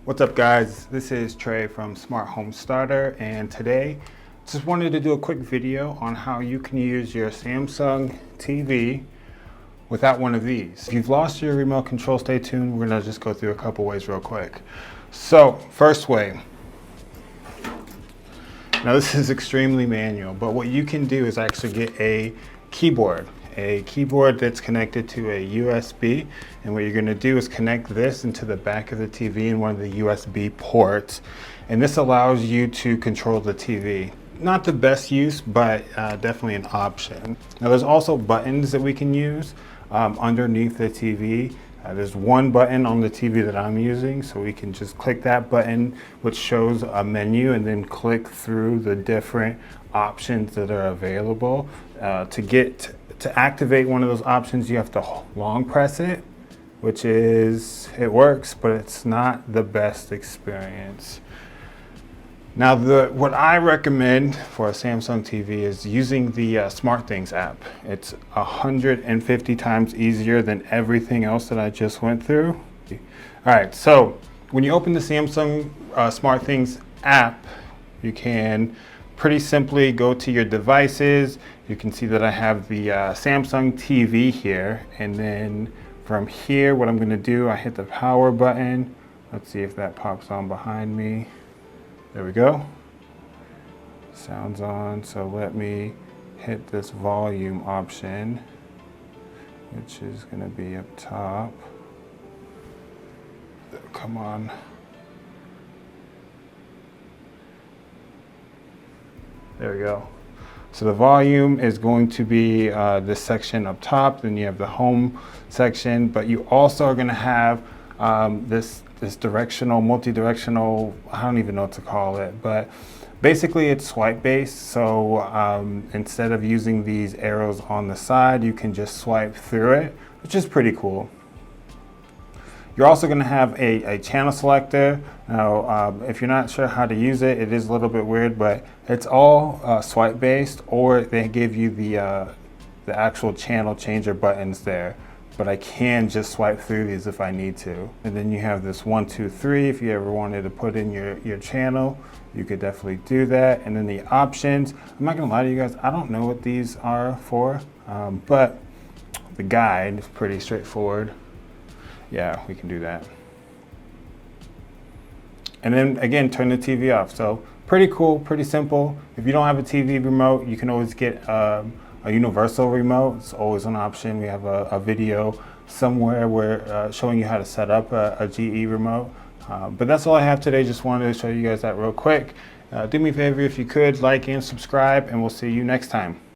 What's up, guys? This is Trey from Smart Home Starter, and today just wanted to do a quick video on how you can use your Samsung TV without one of these. If you've lost your remote control, stay tuned. We're gonna just go through a couple ways real quick. So, first way. Now this is extremely manual, but what you can do is actually get a keyboard that's connected to a USB, and what you're going to do is connect this into the back of the TV in one of the USB ports, and this allows you to control the TV. Not the best use, but definitely an option. Now there's also buttons that we can use underneath the TV. There's one button on the TV that I'm using, so we can just click that button, which shows a menu, and then click through the different options that are available. To activate one of those options, you have to long press it, it works, but it's not the best experience. Now, what I recommend for a Samsung TV is using the SmartThings app. It's 150 times easier than everything else that I just went through. All right, so when you open the Samsung SmartThings app, you can pretty simply go to your devices. You can see that I have the Samsung TV here, and then from here, what I'm going to do, I hit the power button. Let's see if that pops on behind me. There we go. Sounds on. So let me hit this volume option, which is going to be up top. Come on. There we go. So the volume is going to be this section up top, then you have the home section, but you also are going to have this multi-directional, I don't even know what to call it, but basically it's swipe based. So instead of using these arrows on the side, you can just swipe through it, which is pretty cool. You're also going to have a channel selector. Now, if you're not sure how to use it, it is a little bit weird, but it's all swipe based, or they give you the actual channel changer buttons there. But I can just swipe through these if I need to. And then you have this 1, 2, 3. If you ever wanted to put in your channel, you could definitely do that. And then the options, I'm not going to lie to you guys, I don't know what these are for, but the guide is pretty straightforward. Yeah, we can do that. And then again, turn the TV off. So pretty cool, pretty simple. If you don't have a TV remote, you can always get a universal remote. It's always an option. We have a video somewhere where showing you how to set up a GE remote. But that's all I have today. Just wanted to show you guys that real quick. Do me a favor if you could, like and subscribe, and we'll see you next time.